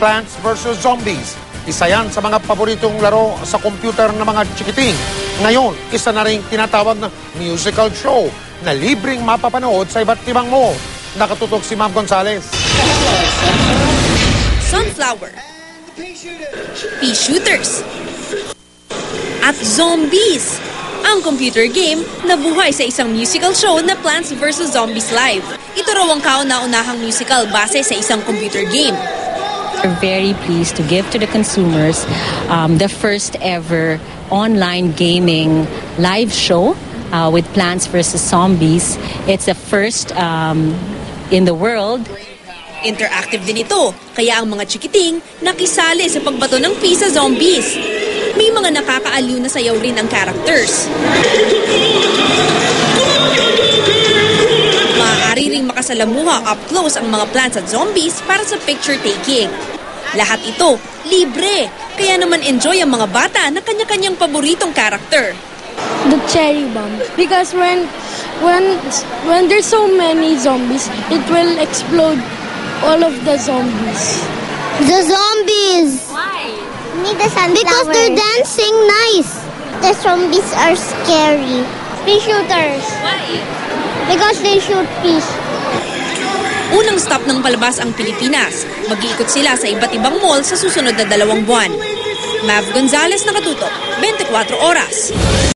Plants vs. Zombies. Isa yan sa mga paboritong laro sa computer ng mga chikiting. Ngayon, isa na rin tinatawag na musical show na libreng mapapanood sa iba't ibang mall. Nakatutok si Ma'am Gonzales. Sunflower, pea shooters, at zombies. Ang computer game na buhay sa isang musical show na Plants vs. Zombies Live. Ito raw ang kauna-unahang musical base sa isang computer game. We're very pleased to give to the consumers the first ever online gaming live show with Plants vs. Zombies. It's the first in the world. Interactive din ito, kaya ang mga chikiting nakisali sa pagbato ng pea sa zombies. May mga nakakaaliw na sayaw rin ang characters. Maaari ring makasalamuha up close ang mga plants at zombies para sa picture taking. Lahat ito, libre. Kaya naman enjoy ang mga bata na kanya-kanyang paboritong character. The cherry bomb. Because when there's so many zombies, it will explode all of the zombies. The zombies! Why? Need the sunflower. Because they're dancing nice. The zombies are scary. Pea shooters. Why? Because they shoot peas. Unang stop ng palabas ang Pilipinas. Mag-iikot sila sa iba't ibang mall sa susunod na 2 buwan. Mav Gonzales, nakatutok, 24 oras.